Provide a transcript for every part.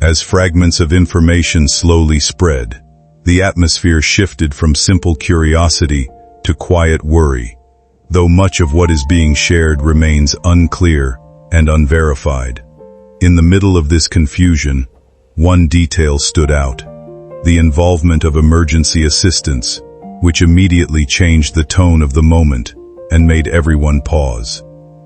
As fragments of information slowly spread, the atmosphere shifted from simple curiosity to quiet worry, though much of what is being shared remains unclear and unverified. In the middle of this confusion, one detail stood out: the involvement of emergency assistance, which immediately changed the tone of the moment and made everyone pause.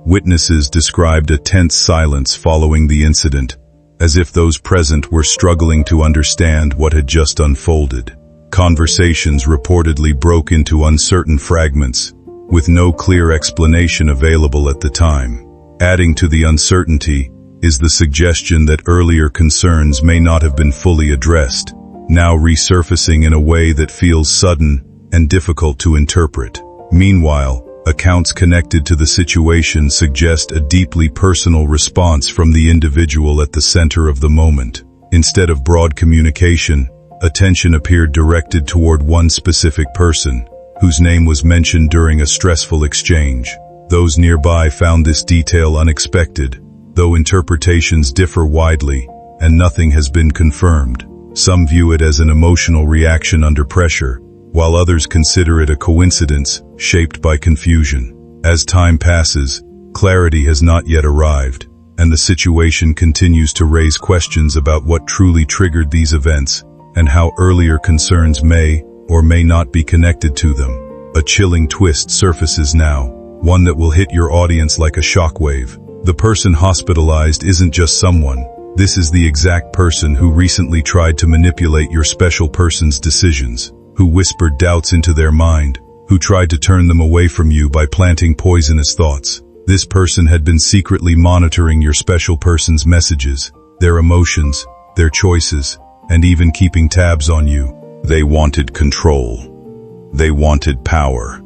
Witnesses described a tense silence following the incident, as if those present were struggling to understand what had just unfolded. Conversations reportedly broke into uncertain fragments, with no clear explanation available at the time. Adding to the uncertainty is the suggestion that earlier concerns may not have been fully addressed, now resurfacing in a way that feels sudden and difficult to interpret. Meanwhile, accounts connected to the situation suggest a deeply personal response from the individual at the center of the moment. Instead of broad communication, attention appeared directed toward one specific person, whose name was mentioned during a stressful exchange. Those nearby found this detail unexpected, though interpretations differ widely, and nothing has been confirmed. Some view it as an emotional reaction under pressure, while others consider it a coincidence shaped by confusion. As time passes, clarity has not yet arrived, and the situation continues to raise questions about what truly triggered these events and how earlier concerns may or may not be connected to them. A chilling twist surfaces now, one that will hit your audience like a shockwave. The person hospitalized isn't just someone. This is the exact person who recently tried to manipulate your special person's decisions, who whispered doubts into their mind, who tried to turn them away from you by planting poisonous thoughts. This person had been secretly monitoring your special person's messages, their emotions, their choices, and even keeping tabs on you. They wanted control. They wanted power.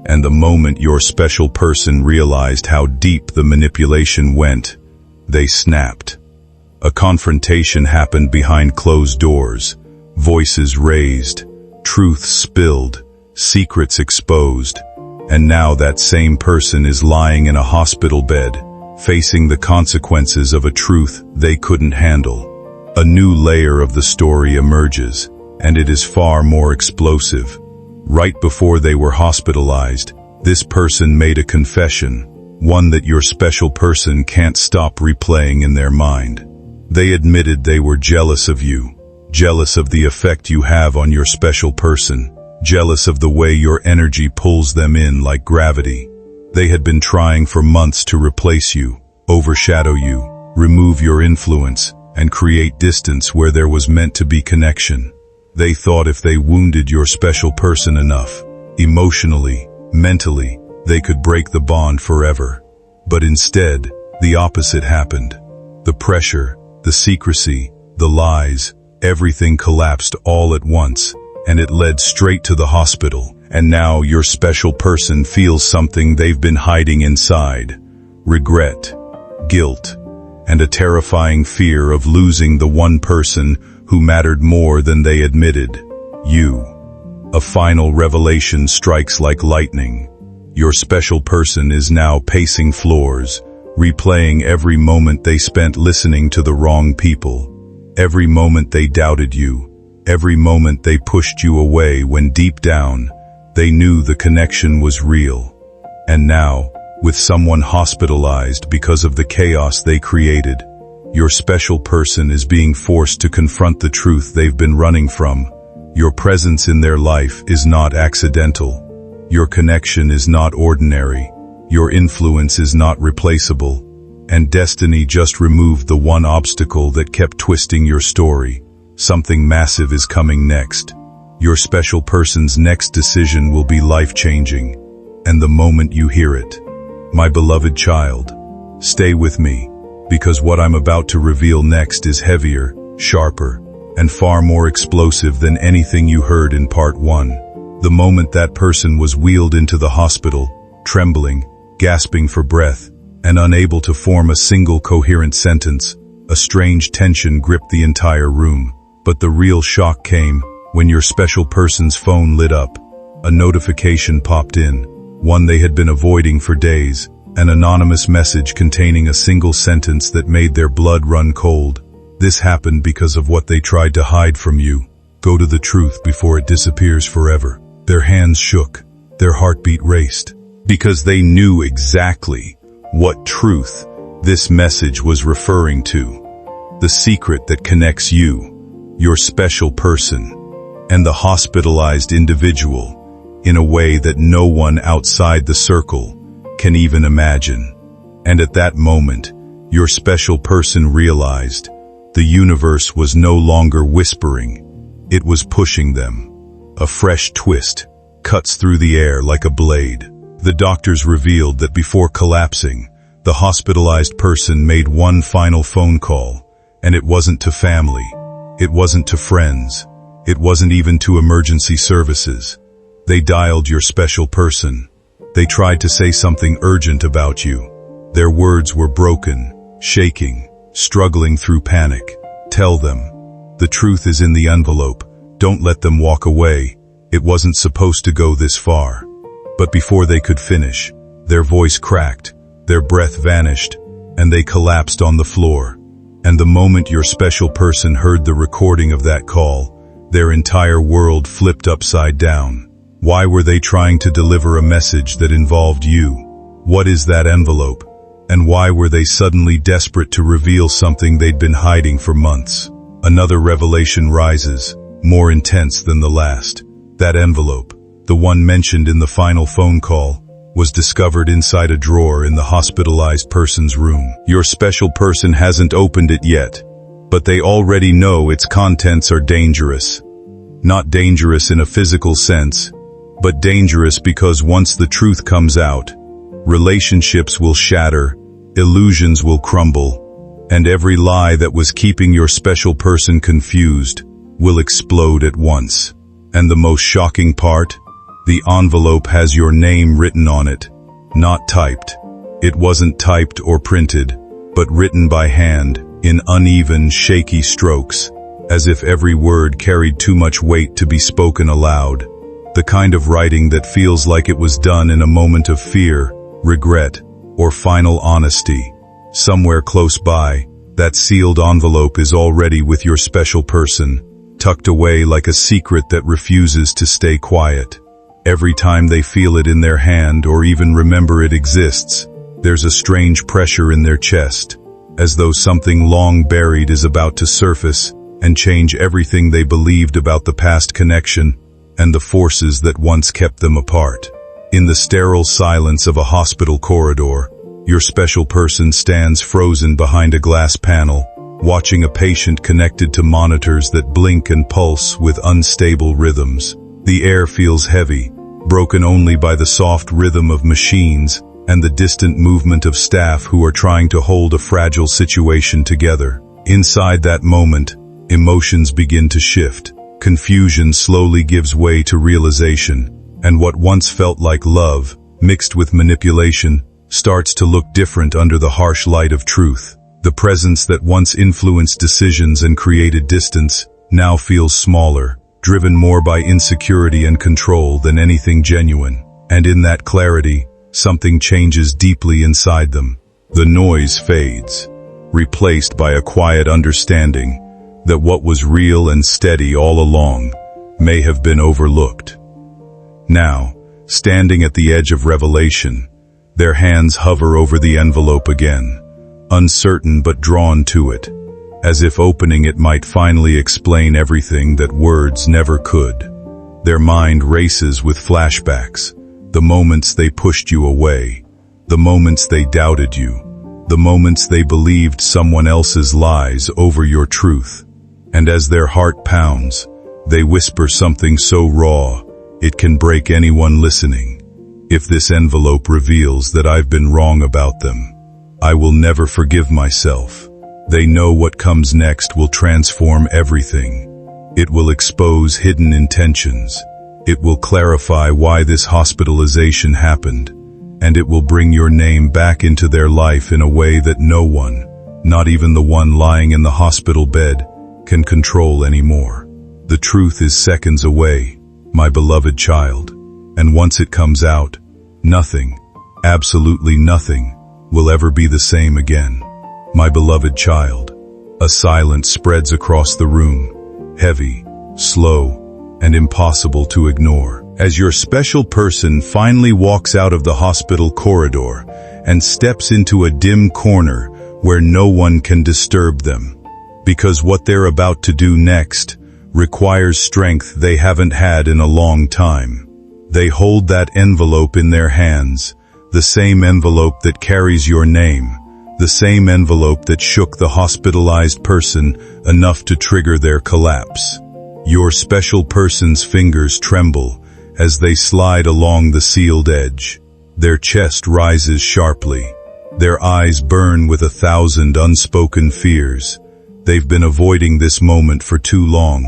And the moment your special person realized how deep the manipulation went, they snapped. A confrontation happened behind closed doors, voices raised, truth spilled, secrets exposed, and now that same person is lying in a hospital bed, facing the consequences of a truth they couldn't handle. A new layer of the story emerges, and it is far more explosive. Right before they were hospitalized, this person made a confession, one that your special person can't stop replaying in their mind. They admitted they were jealous of you, jealous of the effect you have on your special person, jealous of the way your energy pulls them in like gravity. They had been trying for months to replace you, overshadow you, remove your influence, and create distance where there was meant to be connection. They thought if they wounded your special person enough, emotionally, mentally, they could break the bond forever. But instead, the opposite happened. The pressure, the secrecy, the lies, everything collapsed all at once, and it led straight to the hospital. And now your special person feels something they've been hiding inside: regret, guilt, and a terrifying fear of losing the one person who mattered more than they admitted: you. A final revelation strikes like lightning. Your special person is now pacing floors, replaying every moment they spent listening to the wrong people, every moment they doubted you, every moment they pushed you away when deep down, they knew the connection was real. And now, with someone hospitalized because of the chaos they created, your special person is being forced to confront the truth they've been running from. Your presence in their life is not accidental. Your connection is not ordinary. Your influence is not replaceable. And destiny just removed the one obstacle that kept twisting your story. Something massive is coming next. Your special person's next decision will be life-changing. And the moment you hear it, my beloved child, stay with me, because what I'm about to reveal next is heavier, sharper, and far more explosive than anything you heard in part 1. The moment that person was wheeled into the hospital, trembling, gasping for breath, and unable to form a single coherent sentence, a strange tension gripped the entire room. But the real shock came when your special person's phone lit up. A notification popped in, one they had been avoiding for days, an anonymous message containing a single sentence that made their blood run cold. this happened because of what they tried to hide from you. Go to the truth before it disappears forever. Their hands shook, their heartbeat raced, because they knew exactly what truth this message was referring to. The secret that connects you, your special person, and the hospitalized individual in a way that no one outside the circle can even imagine. And at that moment, your special person realized the universe was no longer whispering, it was pushing them. A fresh twist cuts through the air like a blade. The doctors revealed that before collapsing, the hospitalized person made one final phone call, and it wasn't to family, it wasn't to friends, it wasn't even to emergency services. They dialed your special person. They tried to say something urgent about you. Their words were broken, shaking, struggling through panic. Tell them, the truth is in the envelope. Don't let them walk away. It wasn't supposed to go this far. But before they could finish, their voice cracked, their breath vanished, and they collapsed on the floor. And the moment your special person heard the recording of that call, their entire world flipped upside down. Why were they trying to deliver a message that involved you? What is that envelope? And why were they suddenly desperate to reveal something they'd been hiding for months? Another revelation rises, more intense than the last. That envelope, the one mentioned in the final phone call, was discovered inside a drawer in the hospitalized person's room. Your special person hasn't opened it yet, but they already know its contents are dangerous. Not dangerous in a physical sense, but dangerous because once the truth comes out, relationships will shatter, illusions will crumble, and every lie that was keeping your special person confused will explode at once. And the most shocking part? The envelope has your name written on it, not typed. It wasn't typed or printed, but written by hand, in uneven, shaky strokes, as if every word carried too much weight to be spoken aloud. The kind of writing that feels like it was done in a moment of fear, regret, or final honesty. Somewhere close by, that sealed envelope is already with your special person, tucked away like a secret that refuses to stay quiet. Every time they feel it in their hand or even remember it exists, there's a strange pressure in their chest, as though something long buried is about to surface and change everything they believed about the past connection and the forces that once kept them apart. In the sterile silence of a hospital corridor, your special person stands frozen behind a glass panel, watching a patient connected to monitors that blink and pulse with unstable rhythms. The air feels heavy, broken only by the soft rhythm of machines and the distant movement of staff who are trying to hold a fragile situation together. Inside that moment, emotions begin to shift. Confusion slowly gives way to realization, and what once felt like love, mixed with manipulation, starts to look different under the harsh light of truth. The presence that once influenced decisions and created distance now feels smaller, driven more by insecurity and control than anything genuine. And in that clarity, something changes deeply inside them. The noise fades, replaced by a quiet understanding that what was real and steady all along may have been overlooked. Now, standing at the edge of revelation, their hands hover over the envelope again, uncertain but drawn to it, as if opening it might finally explain everything that words never could. Their mind races with flashbacks, the moments they pushed you away, the moments they doubted you, the moments they believed someone else's lies over your truth. And as their heart pounds, they whisper something so raw, it can break anyone listening. If this envelope reveals that I've been wrong about them, I will never forgive myself. They know what comes next will transform everything. It will expose hidden intentions. It will clarify why this hospitalization happened, and it will bring your name back into their life in a way that no one, not even the one lying in the hospital bed, can control anymore. The truth is seconds away, my beloved child, and once it comes out, nothing, absolutely nothing, will ever be the same again. My beloved child, A silence spreads across the room, heavy, slow, and impossible to ignore. As your special person finally walks out of the hospital corridor and steps into a dim corner where no one can disturb them. Because what they're about to do next requires strength they haven't had in a long time. They hold that envelope in their hands, the same envelope that carries your name, the same envelope that shook the hospitalized person enough to trigger their collapse. Your special person's fingers tremble as they slide along the sealed edge. Their chest rises sharply. Their eyes burn with 1,000 unspoken fears. They've been avoiding this moment for too long,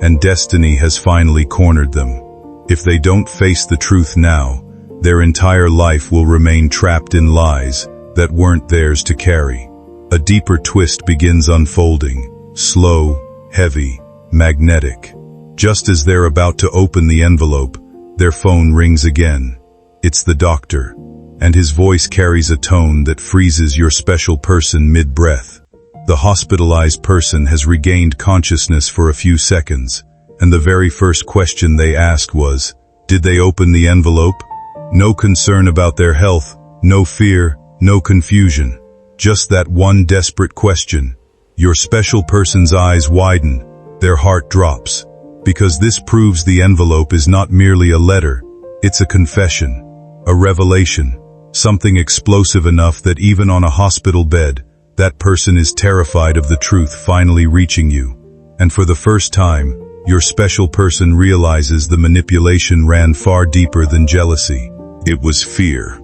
and destiny has finally cornered them. If they don't face the truth now, their entire life will remain trapped in lies that weren't theirs to carry. A deeper twist begins unfolding, slow, heavy, magnetic. Just as they're about to open the envelope, their phone rings again. It's the doctor, and his voice carries a tone that freezes your special person mid-breath. The hospitalized person has regained consciousness for a few seconds, and the very first question they asked was, did they open the envelope? No concern about their health, no fear, no confusion. Just that one desperate question. Your special person's eyes widen, their heart drops, because this proves the envelope is not merely a letter, it's a confession, a revelation, something explosive enough that even on a hospital bed, that person is terrified of the truth finally reaching you. And for the first time, your special person realizes the manipulation ran far deeper than jealousy. It was fear.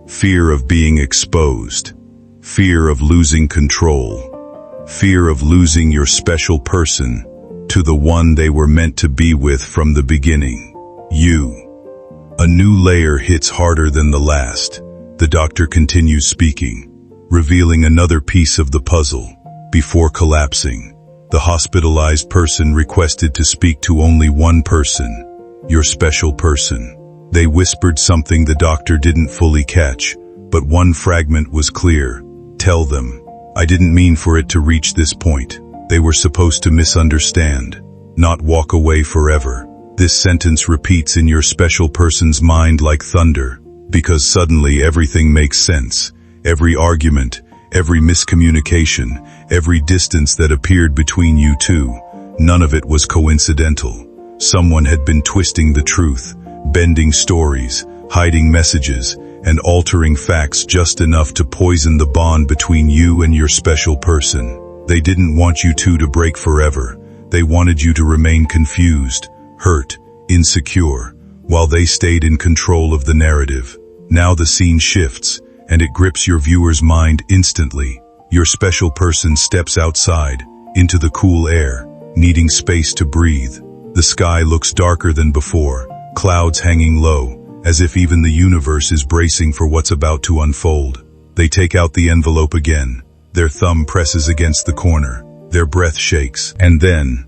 Fear of being exposed. Fear of losing control. Fear of losing your special person to the one they were meant to be with from the beginning. You. A new layer hits harder than the last. The doctor continues speaking, revealing another piece of the puzzle. Before collapsing, the hospitalized person requested to speak to only one person, your special person. They whispered something the doctor didn't fully catch, but one fragment was clear. Tell them, I didn't mean for it to reach this point. They were supposed to misunderstand, not walk away forever. This sentence repeats in your special person's mind like thunder, because suddenly everything makes sense. Every argument, every miscommunication, every distance that appeared between you two, none of it was coincidental. Someone had been twisting the truth, bending stories, hiding messages, and altering facts just enough to poison the bond between you and your special person. They didn't want you two to break forever. They wanted you to remain confused, hurt, insecure, while they stayed in control of the narrative. Now the scene shifts, and it grips your viewer's mind instantly. Your special person steps outside, into the cool air, needing space to breathe. The sky looks darker than before, clouds hanging low, as if even the universe is bracing for what's about to unfold. They take out the envelope again. Their thumb presses against the corner. Their breath shakes. And then,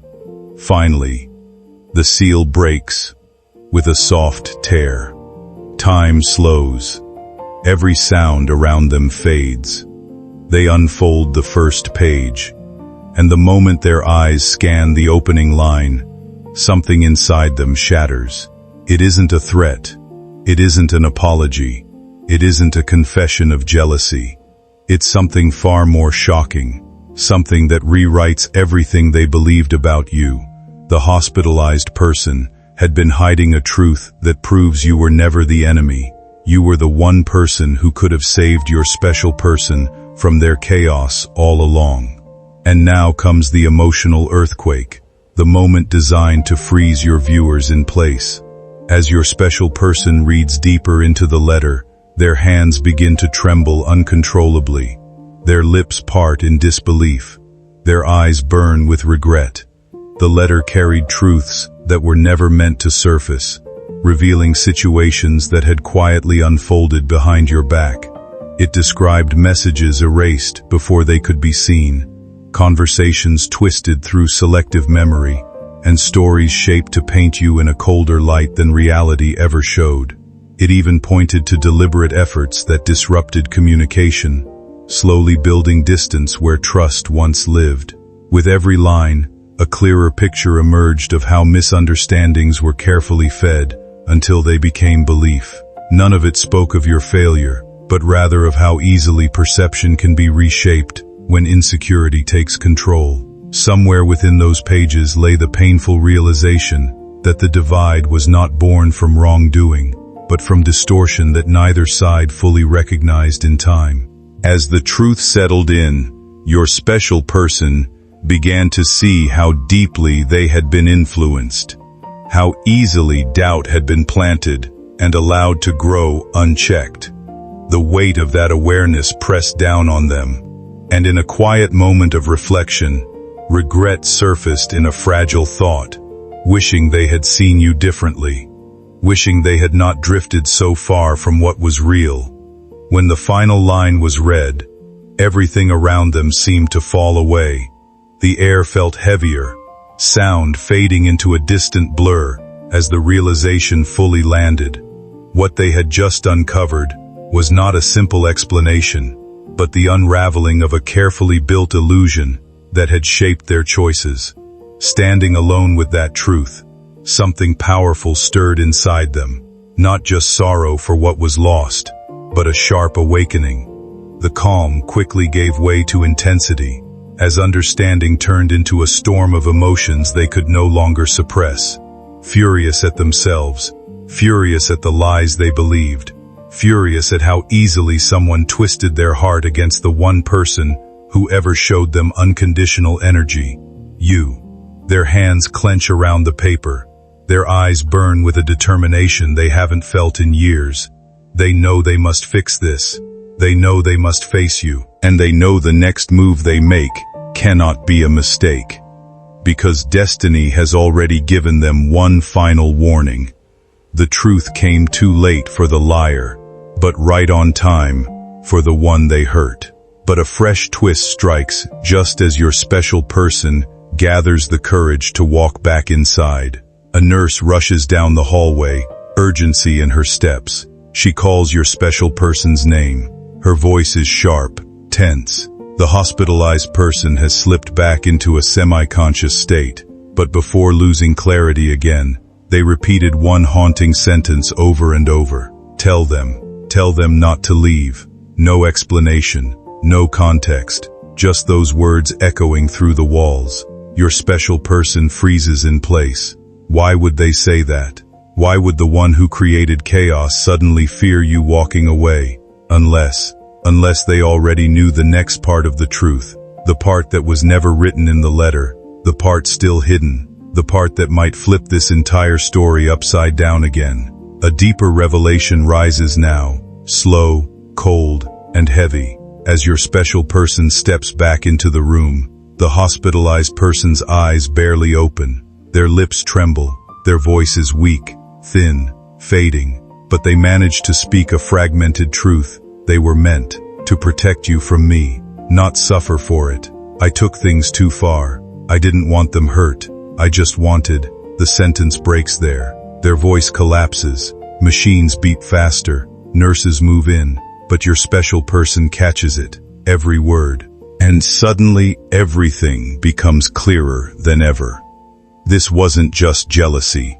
finally, the seal breaks with a soft tear. Time slows. Every sound around them fades. They unfold the first page, and the moment their eyes scan the opening line, something inside them shatters. It isn't a threat. It isn't an apology. It isn't a confession of jealousy. It's something far more shocking, something that rewrites everything they believed about you. The hospitalized person had been hiding a truth that proves you were never the enemy. You were the one person who could have saved your special person from their chaos all along. And now comes the emotional earthquake, the moment designed to freeze your viewers in place. As your special person reads deeper into the letter, their hands begin to tremble uncontrollably. Their lips part in disbelief. Their eyes burn with regret. The letter carried truths that were never meant to surface, revealing situations that had quietly unfolded behind your back. It described messages erased before they could be seen, conversations twisted through selective memory, and stories shaped to paint you in a colder light than reality ever showed. It even pointed to deliberate efforts that disrupted communication, slowly building distance where trust once lived. With every line, a clearer picture emerged of how misunderstandings were carefully fed until they became belief. None of it spoke of your failure, but rather of how easily perception can be reshaped when insecurity takes control. Somewhere within those pages lay the painful realization that the divide was not born from wrongdoing, but from distortion that neither side fully recognized in time. As the truth settled in, your special person began to see how deeply they had been influenced, how easily doubt had been planted and allowed to grow unchecked. The weight of that awareness pressed down on them, and in a quiet moment of reflection, regret surfaced in a fragile thought, wishing they had seen you differently, wishing they had not drifted so far from what was real. When the final line was read, everything around them seemed to fall away. The air felt heavier, sound fading into a distant blur as the realization fully landed. What they had just uncovered was not a simple explanation, but the unraveling of a carefully built illusion that had shaped their choices. Standing alone with that truth, something powerful stirred inside them, not just sorrow for what was lost, but a sharp awakening. The calm quickly gave way to intensity, as understanding turned into a storm of emotions they could no longer suppress. Furious at themselves, furious at the lies they believed, furious at how easily someone twisted their heart against the one person who ever showed them unconditional energy. You. Their hands clench around the paper. Their eyes burn with a determination they haven't felt in years. They know they must fix this. They know they must face you, and they know the next move they make cannot be a mistake, because destiny has already given them one final warning. The truth came too late for the liar, but right on time for the one they hurt. But a fresh twist strikes just as your special person gathers the courage to walk back inside. A nurse rushes down the hallway, urgency in her steps. She calls your special person's name. Her voice is sharp, tense. The hospitalized person has slipped back into a semi-conscious state, but before losing clarity again, they repeated one haunting sentence over and over. Tell them not to leave. No explanation, no context, just those words echoing through the walls. Your special person freezes in place. Why would they say that? Why would the one who created chaos suddenly fear you walking away? Unless they already knew the next part of the truth, the part that was never written in the letter, the part still hidden, the part that might flip this entire story upside down again. A deeper revelation rises now, slow, cold, and heavy. As your special person steps back into the room, the hospitalized person's eyes barely open. Their lips tremble, their voice is weak, thin, fading, but they manage to speak a fragmented truth. They were meant to protect you from me, not suffer for it. I took things too far. I didn't want them hurt. I just wanted. The sentence breaks there. Their voice collapses. Machines beat faster. Nurses move in. But your special person catches it. Every word. And suddenly everything becomes clearer than ever. This wasn't just jealousy.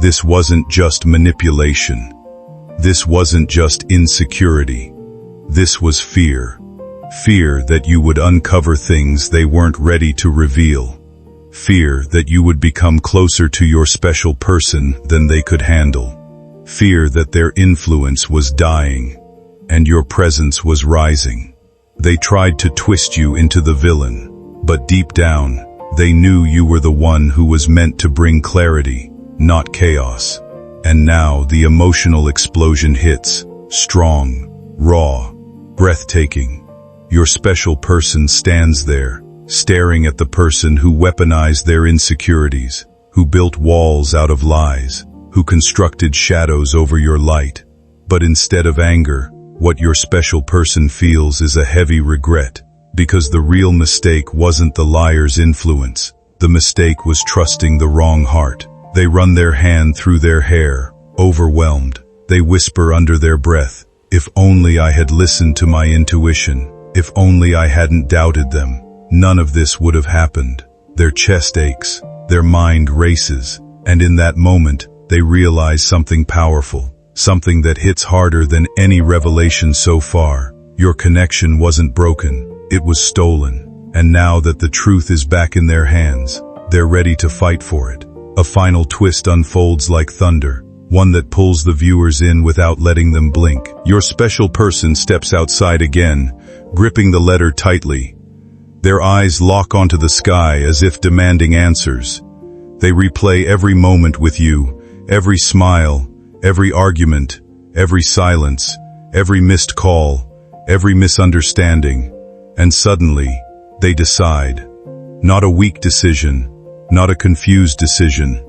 This wasn't just manipulation. This wasn't just insecurity. This was fear. Fear that you would uncover things they weren't ready to reveal. Fear that you would become closer to your special person than they could handle. Fear that their influence was dying, and your presence was rising. They tried to twist you into the villain, but deep down, they knew you were the one who was meant to bring clarity, not chaos. And now the emotional explosion hits, strong, raw, breathtaking. Your special person stands there, staring at the person who weaponized their insecurities, who built walls out of lies, who constructed shadows over your light. But instead of anger, what your special person feels is a heavy regret, because the real mistake wasn't the liar's influence. The mistake was trusting the wrong heart. They run their hand through their hair, overwhelmed. They whisper under their breath, "If only I had listened to my intuition. If only I hadn't doubted them, none of this would have happened. Their chest aches, their mind races, and in that moment, they realize something powerful, something that hits harder than any revelation so far. Your connection wasn't broken, it was stolen. And now that the truth is back in their hands, they're ready to fight for it. A final twist unfolds like thunder, one that pulls the viewers in without letting them blink. Your special person steps outside again, gripping the letter tightly. Their eyes lock onto the sky as if demanding answers. They replay every moment with you, every smile, every argument, every silence, every missed call, every misunderstanding. And suddenly, they decide. Not a weak decision, not a confused decision.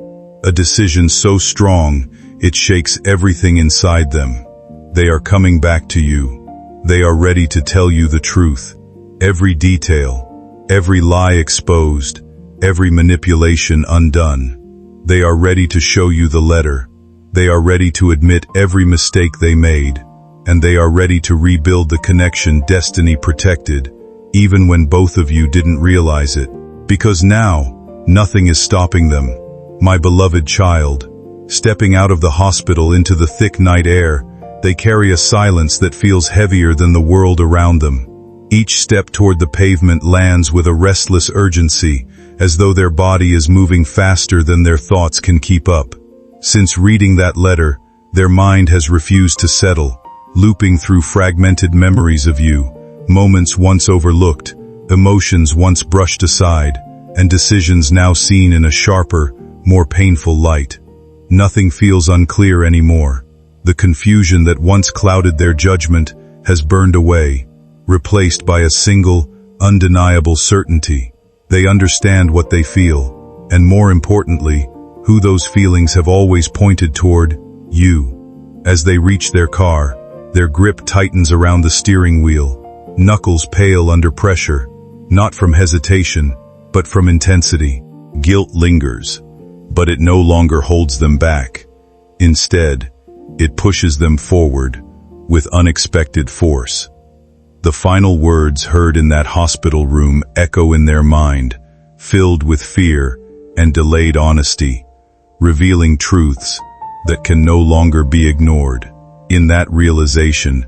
A decision so strong, it shakes everything inside them. They are coming back to you. They are ready to tell you the truth. Every detail, every lie exposed, every manipulation undone. They are ready to show you the letter. They are ready to admit every mistake they made. And they are ready to rebuild the connection destiny protected, even when both of you didn't realize it. Because now, nothing is stopping them. My beloved child, stepping out of the hospital into the thick night air, they carry a silence that feels heavier than the world around them. Each step toward the pavement lands with a restless urgency, as though their body is moving faster than their thoughts can keep up. Since reading that letter, their mind has refused to settle, looping through fragmented memories of you, moments once overlooked, emotions once brushed aside, and decisions now seen in a sharper, more painful light. Nothing feels unclear anymore. The confusion that once clouded their judgment has burned away, replaced by a single, undeniable certainty. They understand what they feel, and more importantly, who those feelings have always pointed toward: you. As they reach their car, their grip tightens around the steering wheel, knuckles pale under pressure, not from hesitation, but from intensity. Guilt lingers, but it no longer holds them back. Instead, it pushes them forward with unexpected force. The final words heard in that hospital room echo in their mind, filled with fear and delayed honesty, revealing truths that can no longer be ignored. In that realization,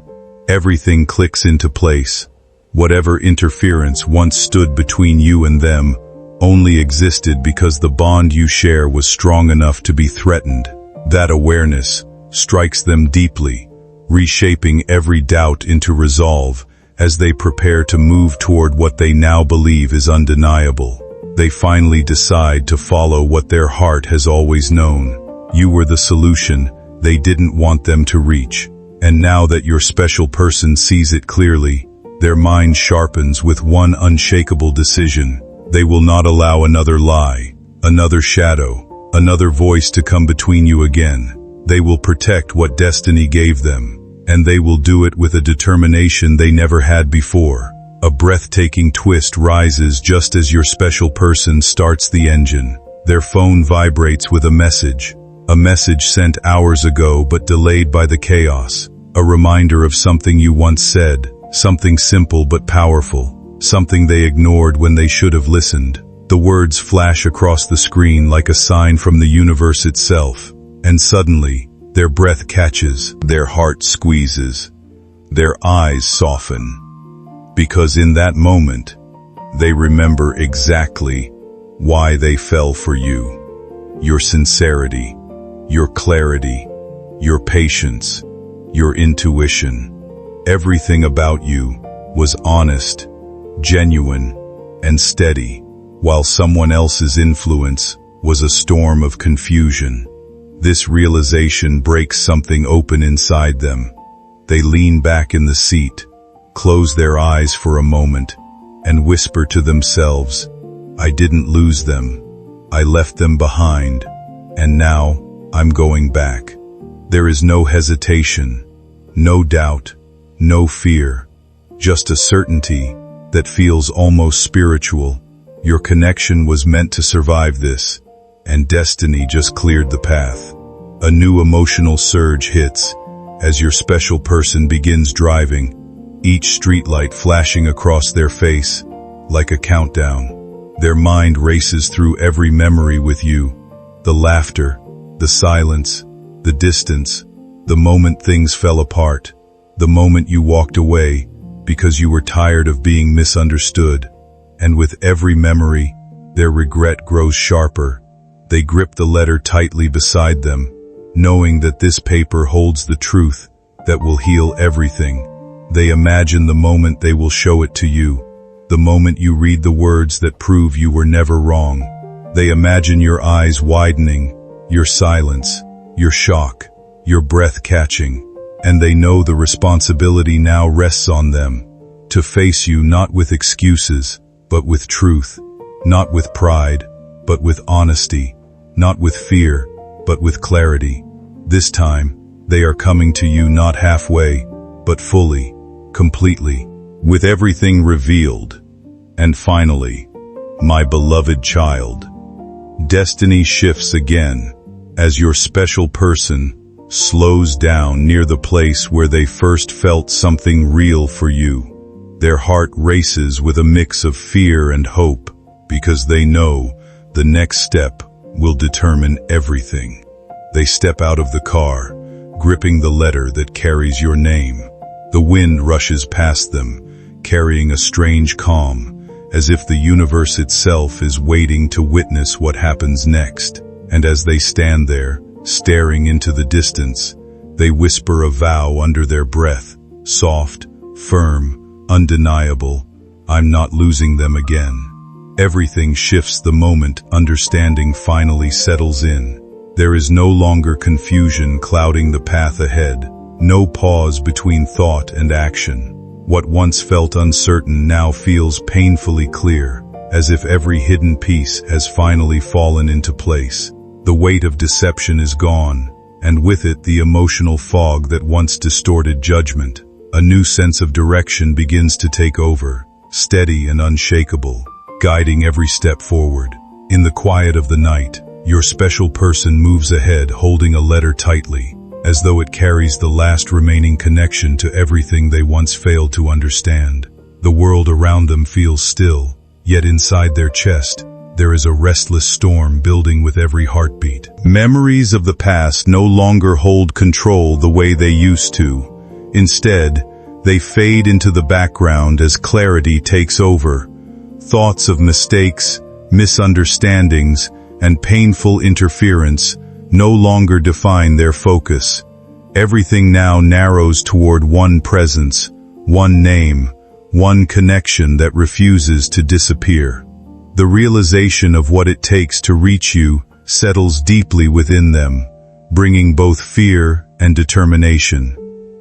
everything clicks into place. Whatever interference once stood between you and them only existed because the bond you share was strong enough to be threatened. That awareness strikes them deeply, reshaping every doubt into resolve as they prepare to move toward what they now believe is undeniable. They finally decide to follow what their heart has always known. You were the solution they didn't want them to reach. And now that your special person sees it clearly, their mind sharpens with one unshakable decision. They will not allow another lie, another shadow, another voice to come between you again. They will protect what destiny gave them, and they will do it with a determination they never had before. A breathtaking twist rises just as your special person starts the engine. Their phone vibrates with a message sent hours ago but delayed by the chaos. A reminder of something you once said, something simple but powerful, something they ignored when they should have listened. The words flash across the screen like a sign from the universe itself, and suddenly, their breath catches, their heart squeezes, their eyes soften. Because in that moment, they remember exactly why they fell for you. Your sincerity, your clarity, your patience, your intuition. Everything about you was honest, genuine, and steady, while someone else's influence was a storm of confusion. This realization breaks something open inside them. They lean back in the seat, close their eyes for a moment, and whisper to themselves, "I didn't lose them. I left them behind, and now I'm going back." There is no hesitation, no doubt, no fear, just a certainty that feels almost spiritual. Your connection was meant to survive this, and destiny just cleared the path. A new emotional surge hits as your special person begins driving, each streetlight flashing across their face like a countdown. Their mind races through every memory with you, the laughter, the silence, the distance, the moment things fell apart, the moment you walked away because you were tired of being misunderstood. And with every memory, their regret grows sharper. They grip the letter tightly beside them, knowing that this paper holds the truth that will heal everything. They imagine the moment they will show it to you, the moment you read the words that prove you were never wrong. They imagine your eyes widening, your silence, your shock, your breath catching, and they know the responsibility now rests on them, to face you not with excuses, but with truth, not with pride, but with honesty, not with fear, but with clarity. This time, they are coming to you not halfway, but fully, completely, with everything revealed. And finally, my beloved child, destiny shifts again as your special person slows down near the place where they first felt something real for you. Their heart races with a mix of fear and hope because they know the next step will determine everything. They step out of the car, gripping the letter that carries your name. The wind rushes past them, carrying a strange calm, as if the universe itself is waiting to witness what happens next. And as they stand there, staring into the distance, they whisper a vow under their breath, soft, firm, undeniable. I'm not losing them again. Everything shifts the moment understanding finally settles in. There is no longer confusion clouding the path ahead, no pause between thought and action. What once felt uncertain now feels painfully clear, as if every hidden piece has finally fallen into place. The weight of deception is gone, and with it the emotional fog that once distorted judgment. A new sense of direction begins to take over, steady and unshakable, guiding every step forward. In the quiet of the night, your special person moves ahead holding a letter tightly, as though it carries the last remaining connection to everything they once failed to understand. The world around them feels still, yet inside their chest, there is a restless storm building with every heartbeat. Memories of the past no longer hold control the way they used to. Instead, they fade into the background as clarity takes over. Thoughts of mistakes, misunderstandings, and painful interference no longer define their focus. Everything now narrows toward one presence, one name, one connection that refuses to disappear. The realization of what it takes to reach you settles deeply within them, bringing both fear and determination.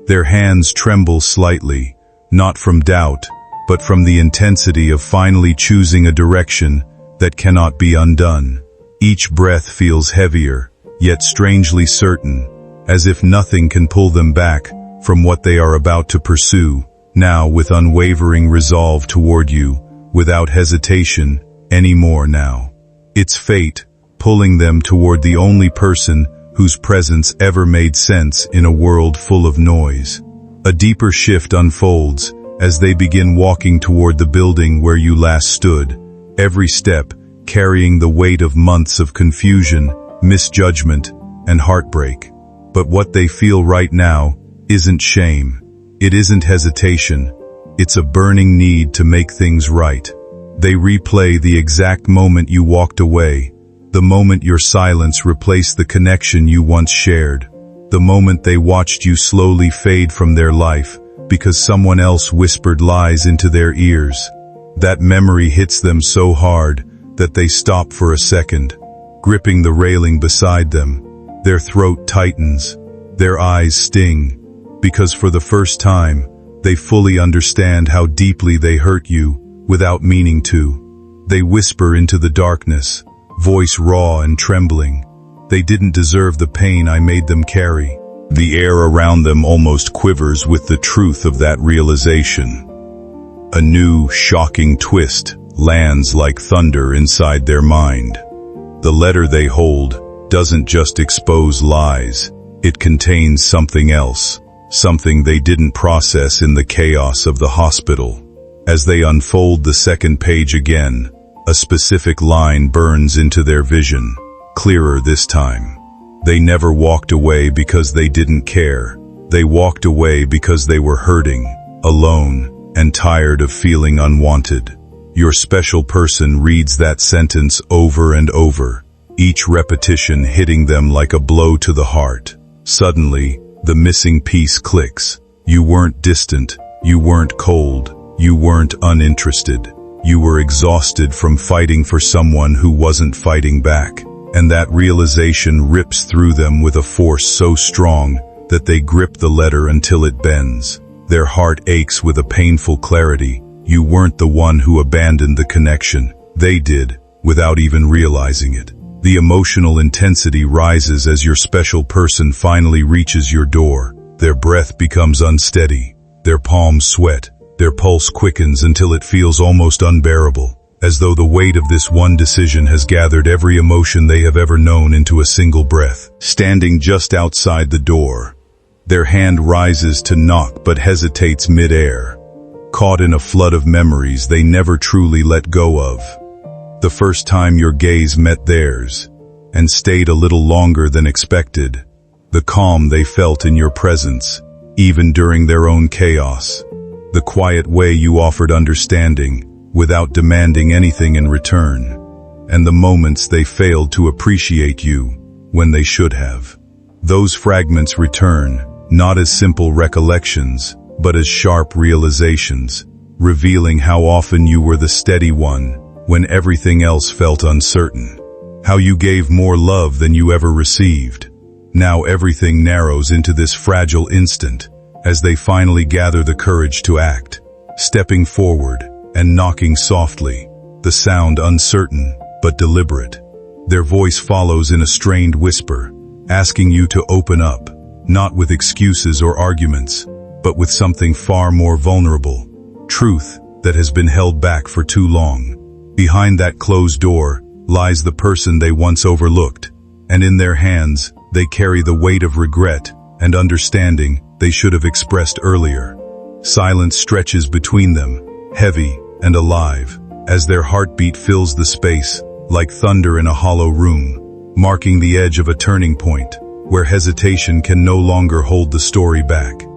Their hands tremble slightly, not from doubt, but from the intensity of finally choosing a direction that cannot be undone. Each breath feels heavier, yet strangely certain, as if nothing can pull them back from what they are about to pursue, now with unwavering resolve toward you, without hesitation anymore now. It's fate, pulling them toward the only person whose presence ever made sense in a world full of noise. A deeper shift unfolds as they begin walking toward the building where you last stood, every step carrying the weight of months of confusion, misjudgment, and heartbreak. But what they feel right now isn't shame. It isn't hesitation. It's a burning need to make things right. They replay the exact moment you walked away, the moment your silence replaced the connection you once shared, the moment they watched you slowly fade from their life because someone else whispered lies into their ears. That memory hits them so hard that they stop for a second, gripping the railing beside them. Their throat tightens, their eyes sting, because for the first time, they fully understand how deeply they hurt you without meaning to. They whisper into the darkness, voice raw and trembling. They didn't deserve the pain I made them carry. The air around them almost quivers with the truth of that realization. A new, shocking twist lands like thunder inside their mind. The letter they hold doesn't just expose lies, it contains something else, something they didn't process in the chaos of the hospital. As they unfold the second page again, a specific line burns into their vision, clearer this time. They never walked away because they didn't care. They walked away because they were hurting, alone, and tired of feeling unwanted. Your special person reads that sentence over and over, each repetition hitting them like a blow to the heart. Suddenly, the missing piece clicks. You weren't distant, you weren't cold, you weren't uninterested. You were exhausted from fighting for someone who wasn't fighting back. And that realization rips through them with a force so strong that they grip the letter until it bends. Their heart aches with a painful clarity. You weren't the one who abandoned the connection. They did, without even realizing it. The emotional intensity rises as your special person finally reaches your door. Their breath becomes unsteady. Their palms sweat. Their pulse quickens until it feels almost unbearable, as though the weight of this one decision has gathered every emotion they have ever known into a single breath. Standing just outside the door, their hand rises to knock but hesitates mid-air, caught in a flood of memories they never truly let go of. The first time your gaze met theirs, and stayed a little longer than expected, the calm they felt in your presence, even during their own chaos, the quiet way you offered understanding, without demanding anything in return, and the moments they failed to appreciate you when they should have. Those fragments return, not as simple recollections, but as sharp realizations, revealing how often you were the steady one when everything else felt uncertain. How you gave more love than you ever received. Now everything narrows into this fragile instant as they finally gather the courage to act, stepping forward and knocking softly, the sound uncertain but deliberate. Their voice follows in a strained whisper, asking you to open up, not with excuses or arguments, but with something far more vulnerable, truth that has been held back for too long. Behind that closed door lies the person they once overlooked, and in their hands they carry the weight of regret and understanding they should have expressed earlier. Silence stretches between them, heavy and alive, as their heartbeat fills the space like thunder in a hollow room, marking the edge of a turning point where hesitation can no longer hold the story back.